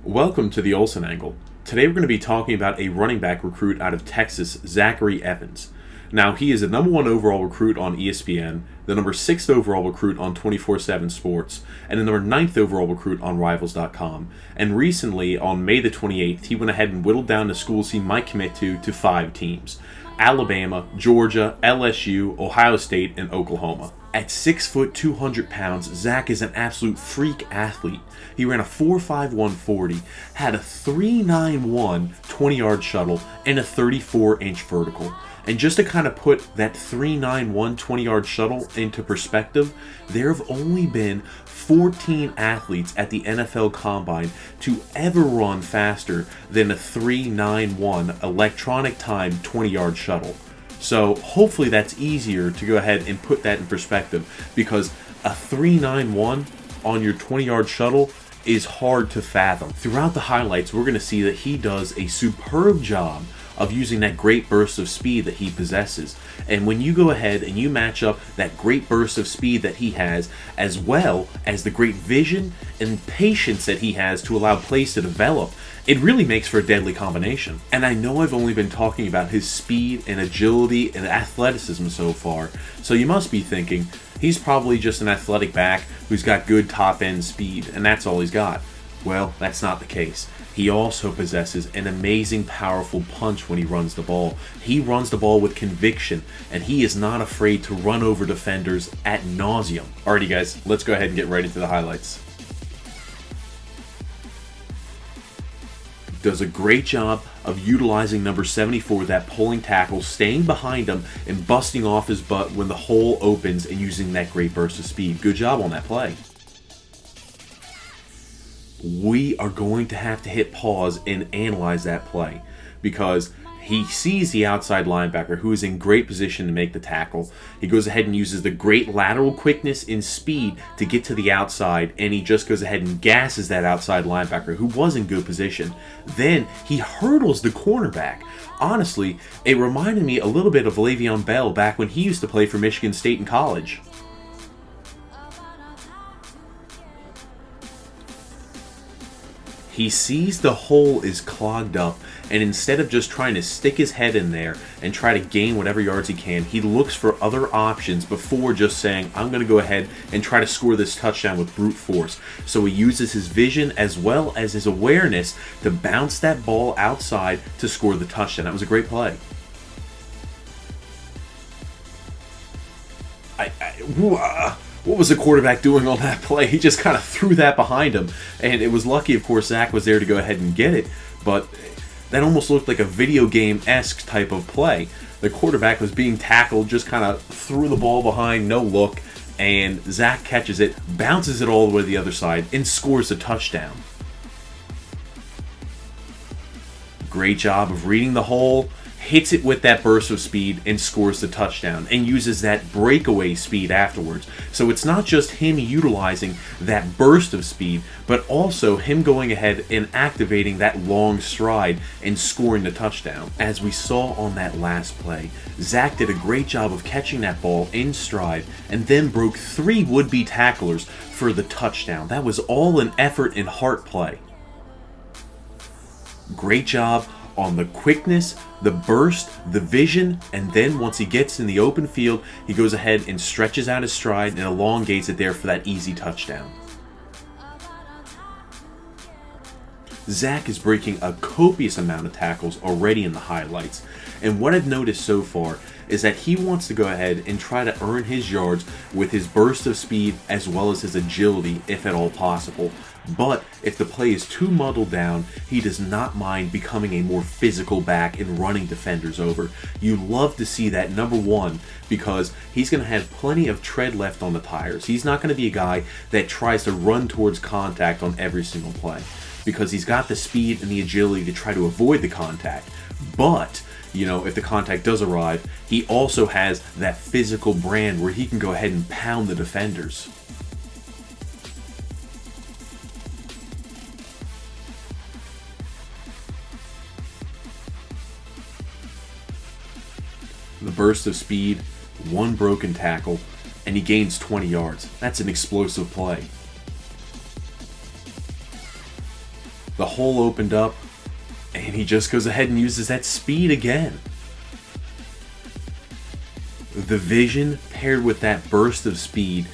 Welcome to the Olsen Angle. Today we're going to be talking about a running back recruit out of Texas, Zachary Evans. Now, he is the number 1 overall recruit on ESPN, the number 6th overall recruit on 24/7 Sports, and the number 9th overall recruit on Rivals.com. And recently, on May the 28th, he went ahead and whittled down the schools he might commit to 5 teams: Alabama, Georgia, LSU, Ohio State, and Oklahoma. At 6 foot 200 pounds, Zach is an absolute freak athlete. He ran a 4.51 40, had a 3.91 20-yard shuttle, and a 34-inch vertical. And just to kind of put that 3.91 20-yard shuttle into perspective, there have only been 14 athletes at the NFL Combine to ever run faster than a 3.91 electronic time 20-yard shuttle. So hopefully that's easier to go ahead and put that in perspective, because a 3.91 on your 20-yard shuttle is hard to fathom. Throughout the highlights, we're going to see that he does a superb job of using that great burst of speed that he possesses. And when you go ahead and you match up that great burst of speed that he has, as well as the great vision and patience that he has to allow plays to develop, it really makes for a deadly combination. And I know I've only been talking about his speed and agility and athleticism so far, so you must be thinking, he's probably just an athletic back who's got good top-end speed, and that's all he's got. Well, that's not the case. He also possesses an amazing, powerful punch when he runs the ball. He runs the ball with conviction, and he is not afraid to run over defenders ad nauseum. Alrighty guys, let's go ahead and get right into the highlights. Does a great job of utilizing number 74, that pulling tackle, staying behind him and busting off his butt when the hole opens and using that great burst of speed. Good job on that play. We are going to have to hit pause and analyze that play, because he sees the outside linebacker who is in great position to make the tackle. He goes ahead and uses the great lateral quickness and speed to get to the outside, and he just goes ahead and gasses that outside linebacker who was in good position. Then he hurdles the cornerback. Honestly, it reminded me a little bit of Le'Veon Bell back when he used to play for Michigan State in college. He sees the hole is clogged up, and instead of just trying to stick his head in there and try to gain whatever yards he can, he looks for other options before just saying, I'm going to go ahead and try to score this touchdown with brute force. So he uses his vision as well as his awareness to bounce that ball outside to score the touchdown. That was a great play. What was the quarterback doing on that play? He just kind of threw that behind him, and it was lucky, of course, Zach was there to go ahead and get it, but that almost looked like a video game-esque type of play. The quarterback was being tackled, just kind of threw the ball behind, no look, and Zach catches it, bounces it all the way to the other side, and scores a touchdown. Great job of reading the hole, hits it with that burst of speed and scores the touchdown, and uses that breakaway speed afterwards. So it's not just him utilizing that burst of speed, but also him going ahead and activating that long stride and scoring the touchdown. As we saw on that last play, Zach did a great job of catching that ball in stride and then broke 3 would-be tacklers for the touchdown. That was all an effort and heart play. Great job on the quickness, the burst, the vision, and then once he gets in the open field, he goes ahead and stretches out his stride and elongates it there for that easy touchdown. Zach is breaking a copious amount of tackles already in the highlights, and what I've noticed so far is that he wants to go ahead and try to earn his yards with his burst of speed as well as his agility, if at all possible. But if the play is too muddled down, he does not mind becoming a more physical back and running defenders over. You love to see that, number one, because he's going to have plenty of tread left on the tires. He's not going to be a guy that tries to run towards contact on every single play, because he's got the speed and the agility to try to avoid the contact. But if the contact does arrive, he also has that physical brand where he can go ahead and pound the defenders. The burst of speed, 1 broken tackle, and he gains 20 yards. That's an explosive play. The hole opened up, and he just goes ahead and uses that speed again. The vision paired with that burst of speed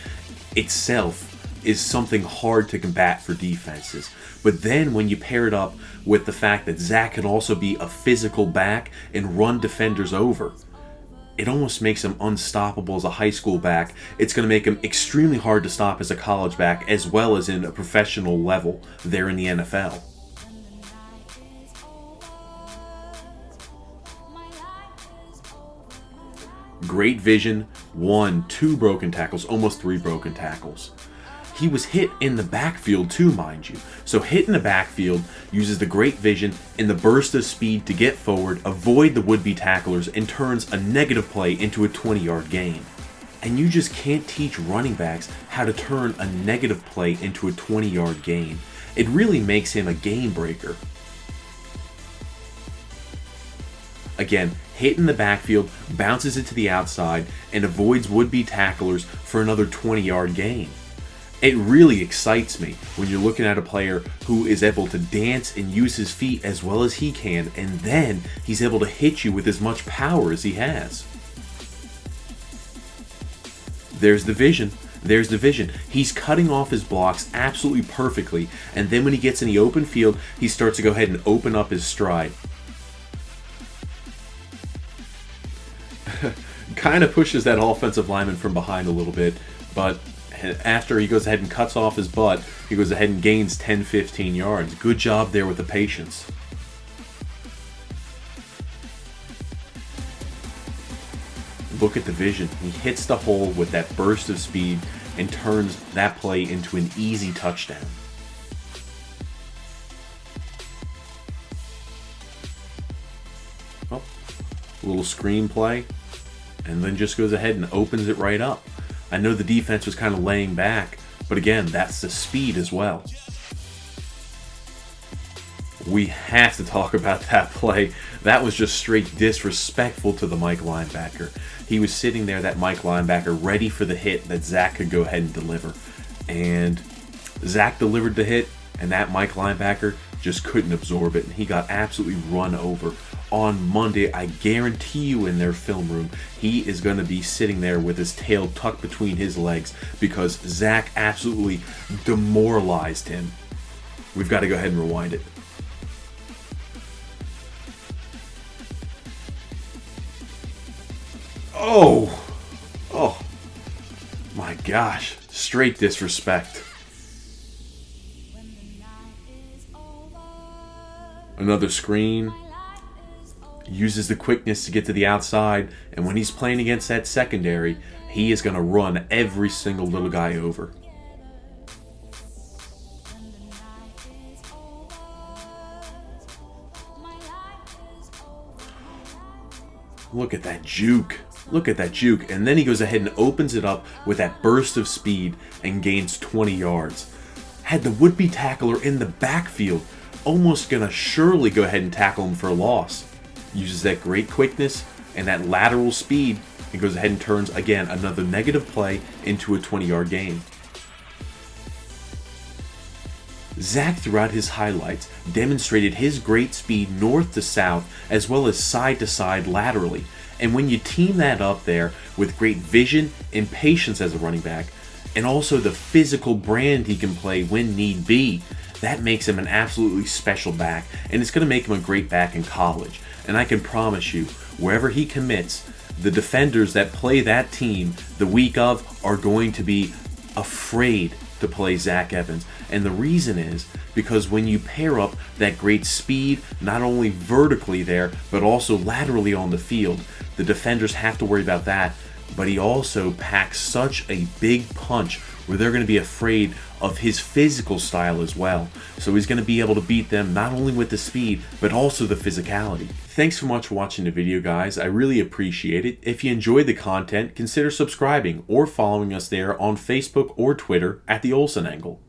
itself is something hard to combat for defenses. But then when you pair it up with the fact that Zach can also be a physical back and run defenders over, it almost makes him unstoppable as a high school back. It's going to make him extremely hard to stop as a college back, as well as in a professional level there in the NFL. Great vision, 1, 2 broken tackles, almost 3 broken tackles. He was hit in the backfield too, mind you. So hit in the backfield, uses the great vision and the burst of speed to get forward, avoid the would-be tacklers, and turns a negative play into a 20-yard gain. And you just can't teach running backs how to turn a negative play into a 20-yard gain. It really makes him a game breaker. Again, hit in the backfield, bounces it to the outside, and avoids would-be tacklers for another 20-yard gain. It really excites me when you're looking at a player who is able to dance and use his feet as well as he can, and then he's able to hit you with as much power as he has. There's the vision. There's the vision. He's cutting off his blocks absolutely perfectly, and then when he gets in the open field, he starts to go ahead and open up his stride. Kind of pushes that offensive lineman from behind a little bit, but after he goes ahead and cuts off his butt, he goes ahead and gains 10-15 yards. Good job there with the patience. Look at the vision. He hits the hole with that burst of speed and turns that play into an easy touchdown. Oh, a little screen play, and then just goes ahead and opens it right up. I know the defense was kind of laying back, but again, that's the speed as well. We have to talk about that play. That was just straight disrespectful to the Mike linebacker. He was sitting there, that Mike linebacker, ready for the hit that Zach could go ahead and deliver. And Zach delivered the hit, and that Mike linebacker just couldn't absorb it, and he got absolutely run over. On Monday, I guarantee you in their film room, he is going to be sitting there with his tail tucked between his legs because Zach absolutely demoralized him. We've got to go ahead and rewind it. Oh, my gosh, straight disrespect. Another screen. Uses the quickness to get to the outside, and when he's playing against that secondary, he is going to run every single little guy over. Look at that juke. Look at that juke. And then he goes ahead and opens it up with that burst of speed and gains 20 yards. Had the would-be tackler in the backfield, almost going to surely go ahead and tackle him for a loss. Uses that great quickness and that lateral speed and goes ahead and turns, again, another negative play into a 20-yard gain. Zach, throughout his highlights, demonstrated his great speed north to south as well as side to side laterally. And when you team that up there with great vision and patience as a running back, and also the physical brand he can play when need be, that makes him an absolutely special back, and it's going to make him a great back in college. And I can promise you, wherever he commits, the defenders that play that team the week of are going to be afraid to play Zach Evans. And the reason is because when you pair up that great speed, not only vertically there, but also laterally on the field, the defenders have to worry about that. But he also packs such a big punch where they're going to be afraid of his physical style as well. So he's going to be able to beat them not only with the speed, but also the physicality. Thanks so much for watching the video, guys. I really appreciate it. If you enjoyed the content, consider subscribing or following us there on Facebook or Twitter at the Olsen Angle.